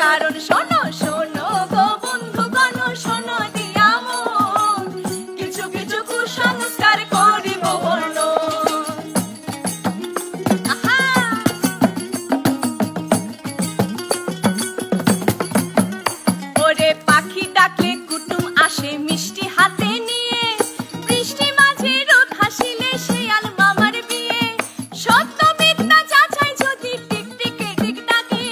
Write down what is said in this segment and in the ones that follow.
কারণ শোনো শোনো গো বন্ধুগণ, শোনো দিয়া মন, কিছু কিছু কুসংস্কার করিব বর্ণ। ওরে পাখি ডাকলে কুটুম আসে মিষ্টি হাতে নিয়ে, বৃষ্টি মাঝে রোদ হাসিলে শেয়াল মামার বিয়ে। সত্য মিথ্যা যাচাই যদি টিকটিকে টিক ডাকে,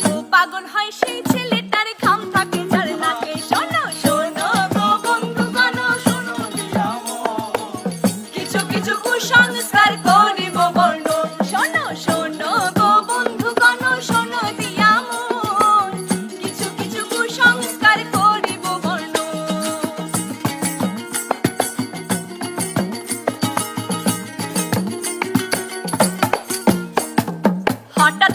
ও পাগল হয় সেই ছেলেটার ঘাম থাকে যার নাকে। শোনো শোনো গো বন্ধুগণ, শোনো দিয়া মন, কিছু কিছু কুসংস্কার করিব বর্ণ। শোনো শোনো গো বন্ধুগণ, শোনো দিয়া মন, কিছু কিছু কুসংস্কার করিব বর্ণ। হঠাৎ